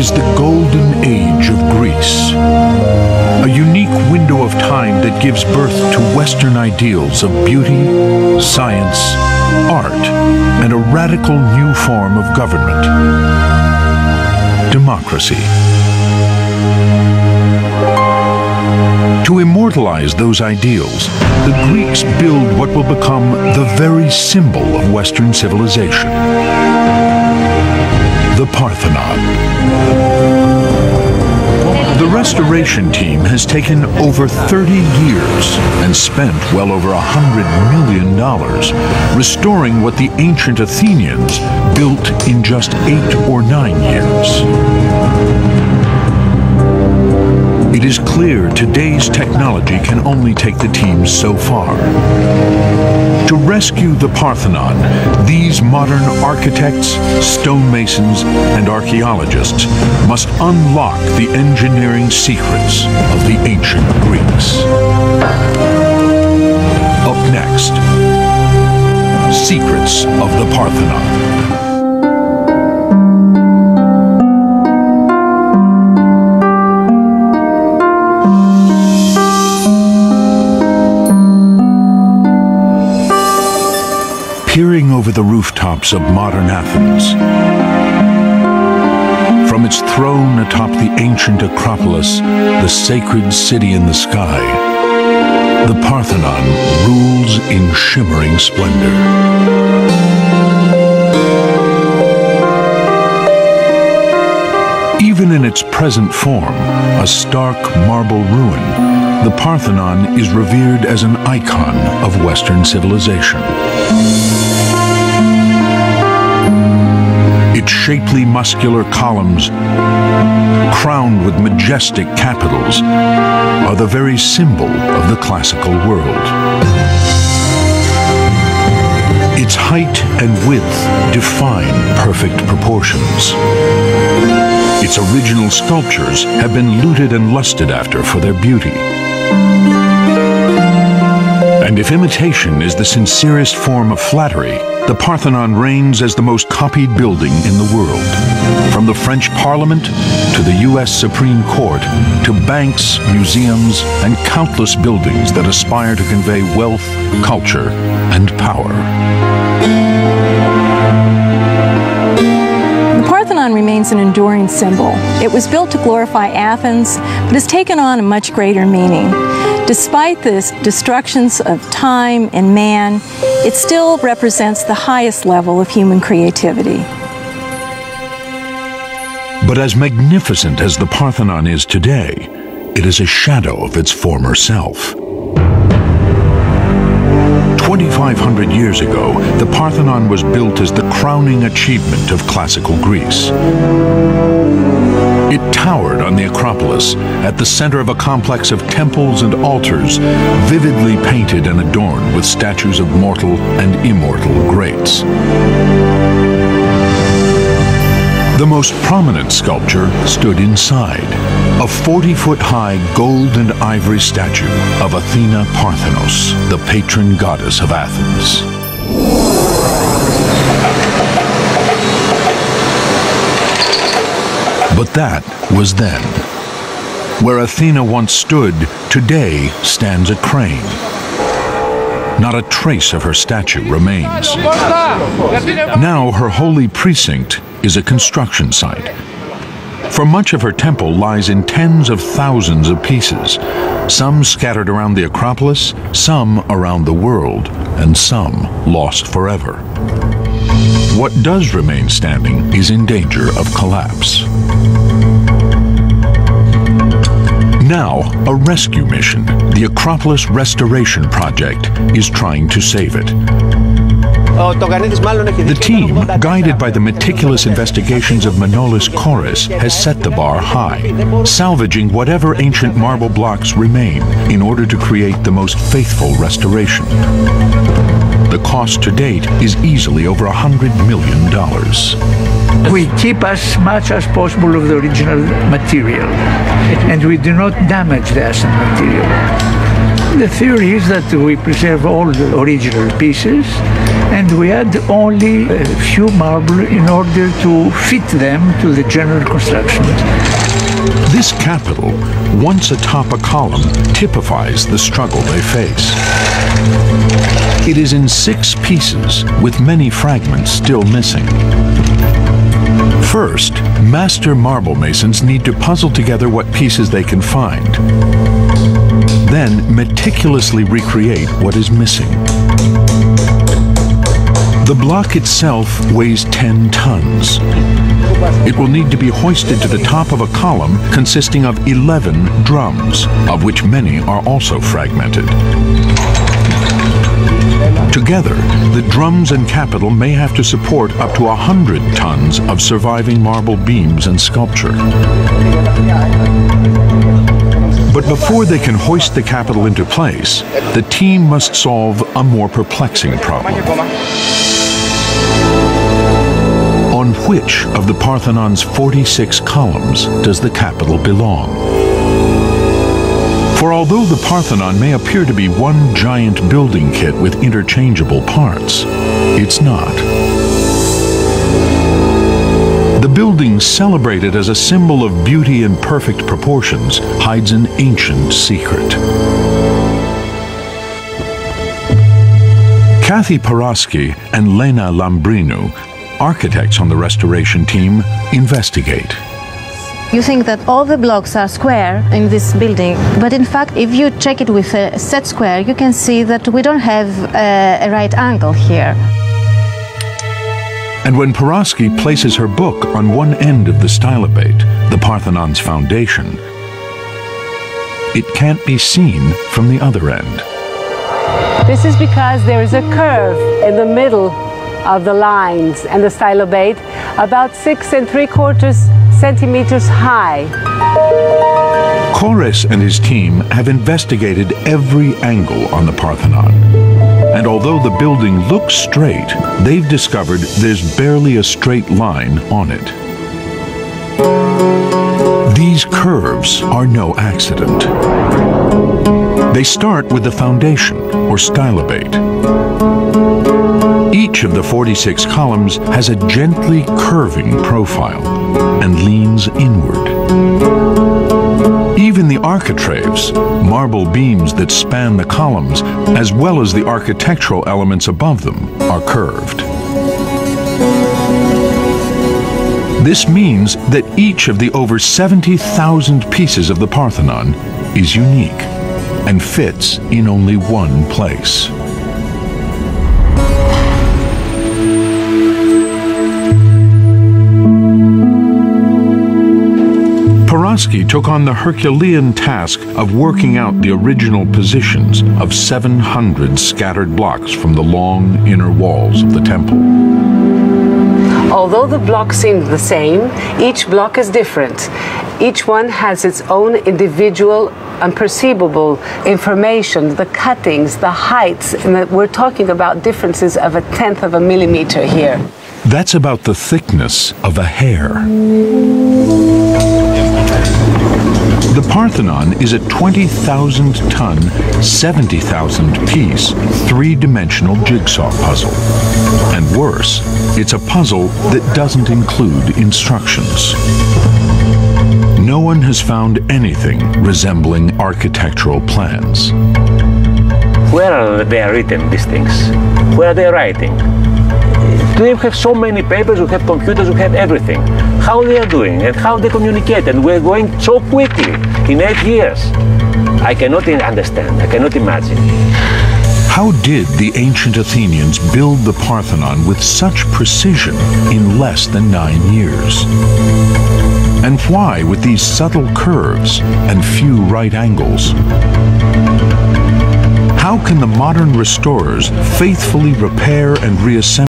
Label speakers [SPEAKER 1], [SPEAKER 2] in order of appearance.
[SPEAKER 1] is the golden age of Greece, a unique window of time that gives birth to Western ideals of beauty, science, art, and a radical new form of government: democracy. To immortalize those ideals, the Greeks build what will become the very symbol of Western civilization: the Parthenon. The restoration team has taken over 30 years and spent well over $100 million restoring what the ancient Athenians built in just 8 or 9 years. It is clear today's technology can only take the team so far. To rescue the Parthenon, these modern architects, stonemasons, and archaeologists must unlock the engineering secrets of the ancient Greeks. Up next, Secrets of the Parthenon. Peering over the rooftops of modern Athens, from its throne atop the ancient Acropolis, the sacred city in the sky, the Parthenon rules in shimmering splendor. Even in its present form, a stark marble ruin, the Parthenon is revered as an icon of Western civilization. Its shapely muscular columns, crowned with majestic capitals, are the very symbol of the classical world. Its height and width define perfect proportions. Its original sculptures have been looted and lusted after for their beauty. And if imitation is the sincerest form of flattery, the Parthenon reigns as the most copied building in the world. From the French Parliament to the US Supreme Court to banks, museums, and countless buildings that aspire to convey wealth, culture, and power.
[SPEAKER 2] The Parthenon remains an enduring symbol. It was built to glorify Athens, but has taken on a much greater meaning. Despite the destructions of time and man, it still represents the highest level of human creativity.
[SPEAKER 1] But as magnificent as the Parthenon is today, it is a shadow of its former self. 2,500 years ago, the Parthenon was built as the crowning achievement of classical Greece. It towered on the Acropolis, at the center of a complex of temples and altars, vividly painted and adorned with statues of mortal and immortal greats. The most prominent sculpture stood inside, a 40-foot-high gold and ivory statue of Athena Parthenos, the patron goddess of Athens. But that was then. Where Athena once stood, today stands a crane. Not a trace of her statue remains. Now her holy precinct is a construction site. For much of her temple lies in tens of thousands of pieces, some scattered around the Acropolis, some around the world, and some lost forever. What does remain standing is in danger of collapse. Now, a rescue mission, the Acropolis Restoration Project, is trying to save it. The team, guided by the meticulous investigations of Manolis Kouris, has set the bar high, salvaging whatever ancient marble blocks remain in order to create the most faithful restoration. The cost to date is easily over $100 million.
[SPEAKER 3] We keep as much as possible of the original material, and we do not damage the asset material. The theory is that we preserve all the original pieces and we add only a few marble in order to fit them to the general construction.
[SPEAKER 1] This capital, once atop a column, typifies the struggle they face. It is in 6 pieces, with many fragments still missing. First, master marble masons need to puzzle together what pieces they can find. Then meticulously recreate what is missing. The block itself weighs 10 tons. It will need to be hoisted to the top of a column consisting of 11 drums, of which many are also fragmented. Together, the drums and capital may have to support up to 100 tons of surviving marble beams and sculpture. But before they can hoist the capital into place, the team must solve a more perplexing problem. On which of the Parthenon's 46 columns does the capital belong? For although the Parthenon may appear to be one giant building kit with interchangeable parts, it's not. The building, celebrated as a symbol of beauty and perfect proportions, hides an ancient secret. Kathy Paraski and Lena Lambrinu, architects on the restoration team, investigate.
[SPEAKER 4] You think that all the blocks are square in this building, but in fact, if you check it with a set square, you can see that we don't have a right angle here.
[SPEAKER 1] And when Paraski places her book on one end of the stylobate, the Parthenon's foundation, it can't be seen from the other end.
[SPEAKER 5] This is because there is a curve in the middle of the lines and the stylobate, about 6 3/4 centimeters high.
[SPEAKER 1] Kores and his team have investigated every angle on the Parthenon. And although the building looks straight, they've discovered there's barely a straight line on it. These curves are no accident. They start with the foundation, or stylobate. Each of the 46 columns has a gently curving profile and leans inward. Even the architraves, marble beams that span the columns, as well as the architectural elements above them, are curved. This means that each of the over 70,000 pieces of the Parthenon is unique and fits in only one place. Paraski took on the Herculean task of working out the original positions of 700 scattered blocks from the long inner walls of the temple.
[SPEAKER 5] Although the blocks seem the same, each block is different. Each one has its own individual, unperceivable information, the cuttings, the heights, and we're talking about differences of 1/10 of a millimeter here.
[SPEAKER 1] That's about the thickness of a hair. The Parthenon is a 20,000-ton, 70,000-piece, 3-dimensional jigsaw puzzle. And worse, it's a puzzle that doesn't include instructions. No one has found anything resembling architectural plans.
[SPEAKER 6] Where are they written, these things? Where are they writing? Today we have so many papers, we have computers, we have everything. How they are doing and how they communicate, and we're going so quickly in 8 years. I cannot understand, I cannot imagine.
[SPEAKER 1] How did the ancient Athenians build the Parthenon with such precision in less than 9 years? And why with these subtle curves and few right angles? How can the modern restorers faithfully repair and reassemble